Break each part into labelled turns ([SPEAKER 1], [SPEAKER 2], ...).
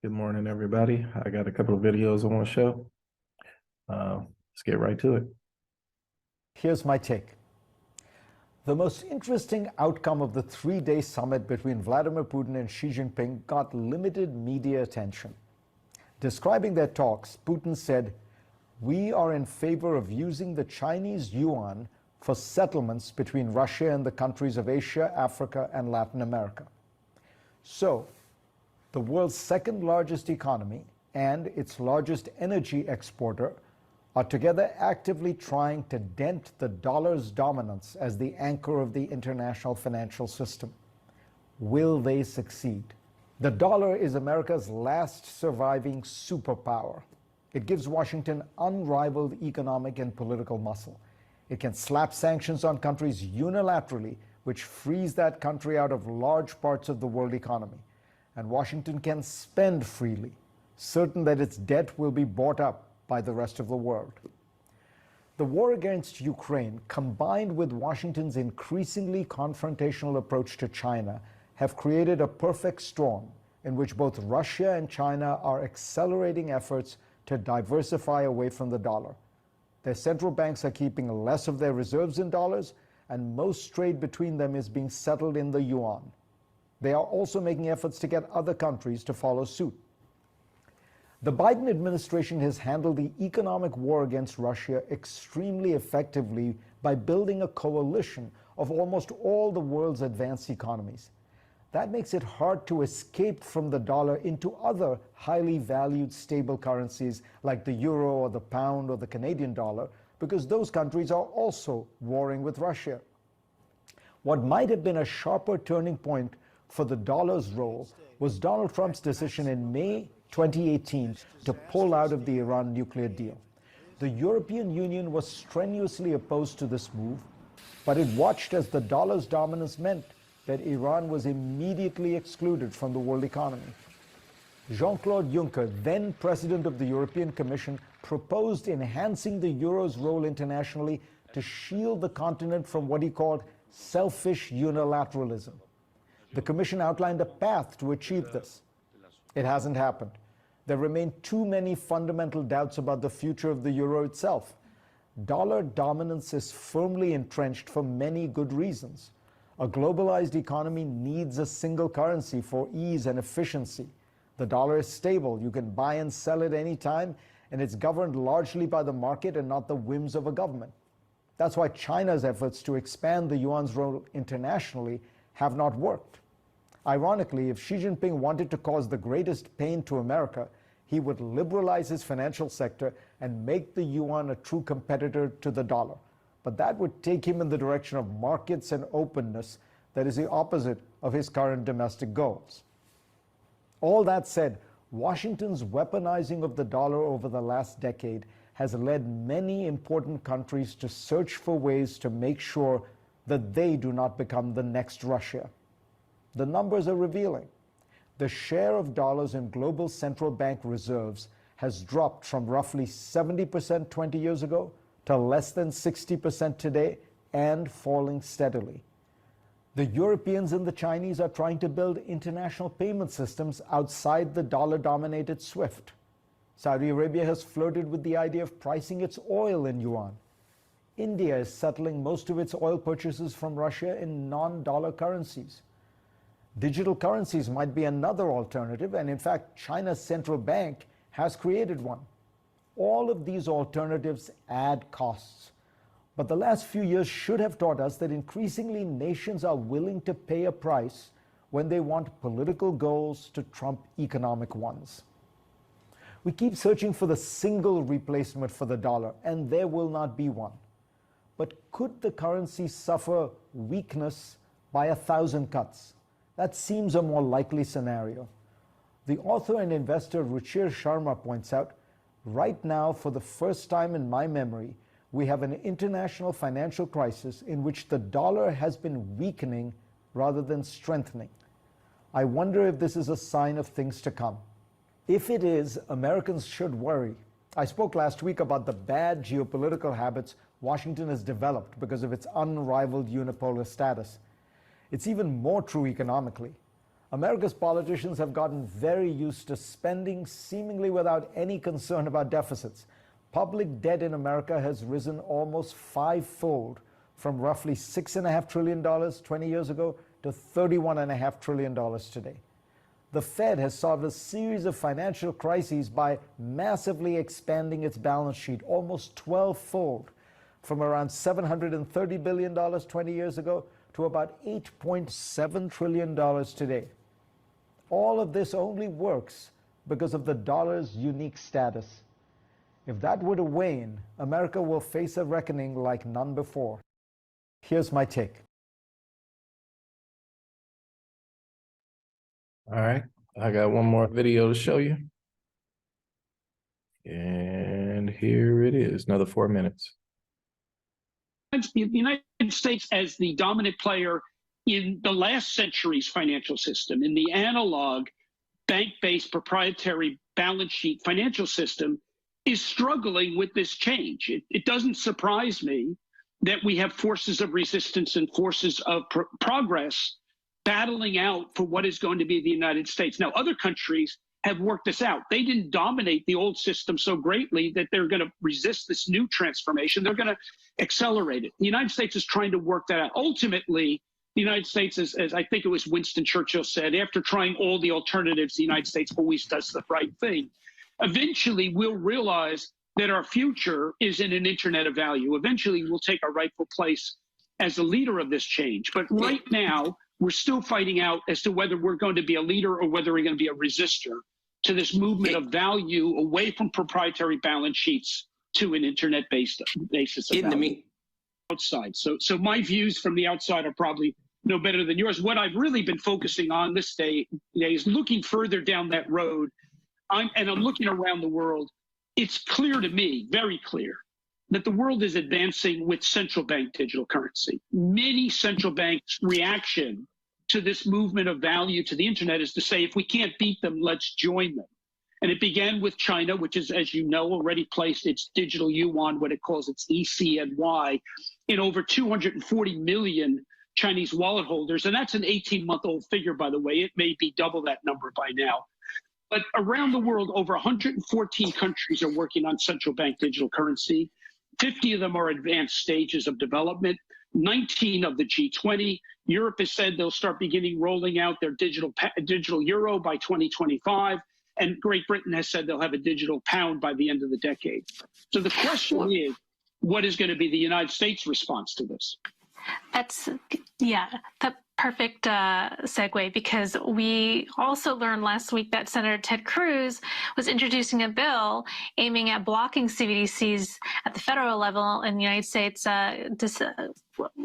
[SPEAKER 1] Good morning, everybody. I got a couple of videos I want to show. Let's get right to it.
[SPEAKER 2] Here's my take. The most interesting outcome of the three-day summit between Vladimir Putin and Xi Jinping got limited media attention. Describing their talks, Putin said, "We are in favor of using the Chinese yuan for settlements between Russia and the countries of Asia, Africa, and Latin America." So, the world's second largest economy and its largest energy exporter are together actively trying to dent the dollar's dominance as the anchor of the international financial system. Will they succeed? The dollar is America's last surviving superpower. It gives Washington unrivaled economic and political muscle. It can slap sanctions on countries unilaterally, which frees that country out of large parts of the world economy. And Washington can spend freely, certain that its debt will be bought up by the rest of the world. The war against Ukraine, combined with Washington's increasingly confrontational approach to China, have created a perfect storm in which both Russia and China are accelerating efforts to diversify away from the dollar. Their central banks are keeping less of their reserves in dollars, and most trade between them is being settled in the yuan. They are also making efforts to get other countries to follow suit. The Biden administration has handled the economic war against Russia extremely effectively by building a coalition of almost all the world's advanced economies. That makes it hard to escape from the dollar into other highly valued stable currencies like the euro or the pound or the Canadian dollar, because those countries are also warring with Russia. What might have been a sharper turning point for the dollar's role was Donald Trump's decision in May 2018 to pull out of the Iran nuclear deal. The European Union was strenuously opposed to this move, but it watched as the dollar's dominance meant that Iran was immediately excluded from the world economy. Jean-Claude Juncker, then president of the European Commission, proposed enhancing the euro's role internationally to shield the continent from what he called selfish unilateralism. The Commission outlined a path to achieve this. It hasn't happened. There remain too many fundamental doubts about the future of the euro itself. Dollar dominance is firmly entrenched for many good reasons. A globalized economy needs a single currency for ease and efficiency. The dollar is stable. You can buy and sell at any time, and it's governed largely by the market and not the whims of a government. That's why China's efforts to expand the yuan's role internationally have not worked. Ironically, if Xi Jinping wanted to cause the greatest pain to America, he would liberalize his financial sector and make the yuan a true competitor to the dollar. But that would take him in the direction of markets and openness that is the opposite of his current domestic goals. All that said, Washington's weaponizing of the dollar over the last decade has led many important countries to search for ways to make sure that they do not become the next Russia. The numbers are revealing. The share of dollars in global central bank reserves has dropped from roughly 70% 20 years ago to less than 60% today and falling steadily. The Europeans and the Chinese are trying to build international payment systems outside the dollar-dominated SWIFT. Saudi Arabia has flirted with the idea of pricing its oil in yuan. India is settling most of its oil purchases from Russia in non-dollar currencies. Digital currencies might be another alternative, and in fact, China's central bank has created one. All of these alternatives add costs. But the last few years should have taught us that increasingly nations are willing to pay a price when they want political goals to trump economic ones. We keep searching for the single replacement for the dollar, and there will not be one. But could the currency suffer weakness by 1,000 cuts? That seems a more likely scenario. The author and investor Ruchir Sharma points out, right now, for the first time in my memory, we have an international financial crisis in which the dollar has been weakening rather than strengthening. I wonder if this is a sign of things to come. If it is, Americans should worry. I spoke last week about the bad geopolitical habits Washington has developed because of its unrivaled unipolar status. It's even more true economically. America's politicians have gotten very used to spending seemingly without any concern about deficits. Public debt in America has risen almost fivefold, from roughly $6.5 trillion 20 years ago to $31.5 trillion today. The Fed has solved a series of financial crises by massively expanding its balance sheet, almost 12-fold, from around $730 billion 20 years ago to about $8.7 trillion today. All of this only works because of the dollar's unique status. If that were to wane, America will face a reckoning like none before. Here's my take.
[SPEAKER 1] All right, I got one more video to show you. And here it is, another 4 minutes.
[SPEAKER 3] The United States as the dominant player in the last century's financial system, in the analog bank-based proprietary balance sheet financial system, is struggling with this change. It doesn't surprise me that we have forces of resistance and forces of progress battling out for what is going to be the United States. Now, other countries have worked this out. They didn't dominate the old system so greatly that they're going to resist this new transformation. They're going to accelerate it. The United States is trying to work that out. Ultimately, the United States, as I think it was Winston Churchill said, after trying all the alternatives, the United States always does the right thing. Eventually, we'll realize that our future is in an internet of value. Eventually, we'll take our rightful place as the leader of this change. But right now, we're still fighting out as to whether we're going to be a leader or whether we're going to be a resistor to this movement of value away from proprietary balance sheets to an internet-based basis of value outside. So my views from the outside are probably no better than yours. What I've really been focusing on this day is looking further down that road. I'm looking around the world. It's clear to me, very clear, that the world is advancing with central bank digital currency. Many central banks' reaction to this movement of value to the internet is to say, if we can't beat them, let's join them. And it began with China, which is, as you know, already placed its digital yuan, what it calls its ECNY, in over 240 million Chinese wallet holders. And that's an 18-month-old figure, by the way. It may be double that number by now. But around the world, over 114 countries are working on central bank digital currency. 50 of them are advanced stages of development, 19 of the G20. Europe has said they'll start beginning rolling out their digital euro by 2025. And Great Britain has said they'll have a digital pound by the end of the decade. So the question is, what is going to be the United States response to this?
[SPEAKER 4] That's, yeah, the perfect segue, because we also learned last week that Senator Ted Cruz was introducing a bill aiming at blocking CBDCs at the federal level in the United States.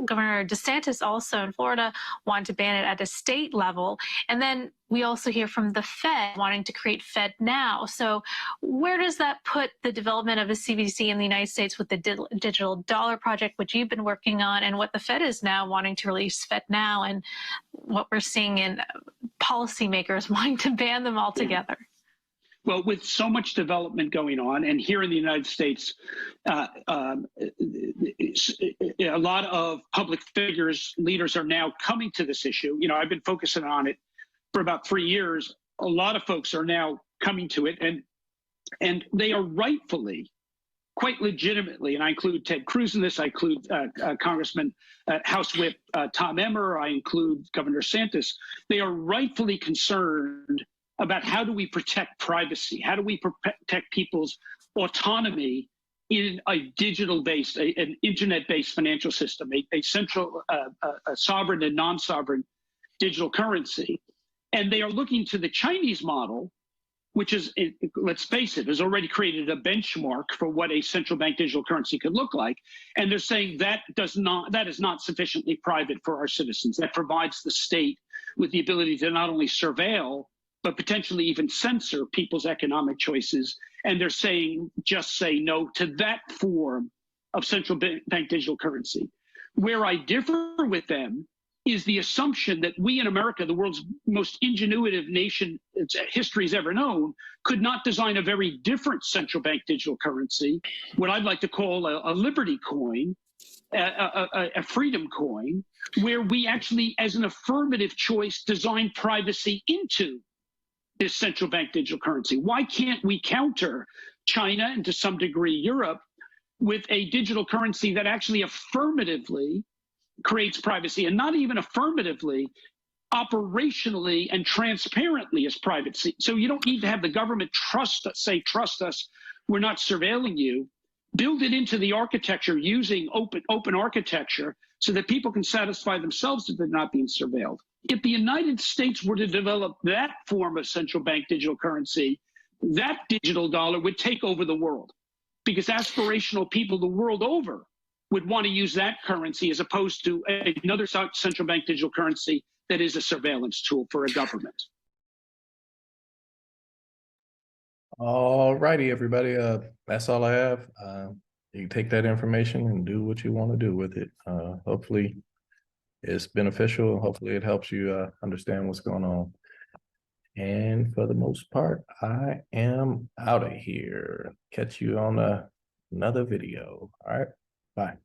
[SPEAKER 4] Governor DeSantis also in Florida wanted to ban it at a state level. And then we also hear from the Fed wanting to create Fed Now. So where does that put the development of a CBDC in the United States with the digital dollar project, which you've been working on, and what the Fed is now wanting to release Fed Now, and what we're seeing in policymakers wanting to ban them altogether?
[SPEAKER 3] Well, with so much development going on, and here in the United States, a lot of public figures, leaders are now coming to this issue. You know, I've been focusing on it for about 3 years. A lot of folks are now coming to it, and they are rightfully, quite legitimately, and I include Ted Cruz in this, I include Congressman House Whip Tom Emmer, I include Governor DeSantis. They are rightfully concerned about how do we protect privacy? How do we protect people's autonomy in a digital-based, an internet-based financial system, a central, a sovereign and non-sovereign digital currency? And they are looking to the Chinese model, which is, let's face it, has already created a benchmark for what a central bank digital currency could look like. And they're saying that is not sufficiently private for our citizens. That provides the state with the ability to not only surveil, but potentially even censor people's economic choices. And they're saying, just say no to that form of central bank digital currency. Where I differ with them is the assumption that we in America, the world's most ingenuitive nation history's ever known, could not design a very different central bank digital currency, what I'd like to call a liberty coin, a freedom coin, where we actually, as an affirmative choice, design privacy into this central bank digital currency? Why can't we counter China and to some degree Europe with a digital currency that actually affirmatively creates privacy, and not even affirmatively, operationally and transparently as privacy? So you don't need to have the government trust us, we're not surveilling you. Build it into the architecture using open architecture so that people can satisfy themselves that they're not being surveilled. If the United States were to develop that form of central bank digital currency, that digital dollar would take over the world, because aspirational people the world over would want to use that currency as opposed to another central bank digital currency that is a surveillance tool for a government.
[SPEAKER 1] All righty, everybody. That's all I have. You can take that information and do what you want to do with it. Hopefully it's beneficial. Hopefully it helps you understand what's going on. And for the most part, I am out of here. Catch you on another video. All right. Bye.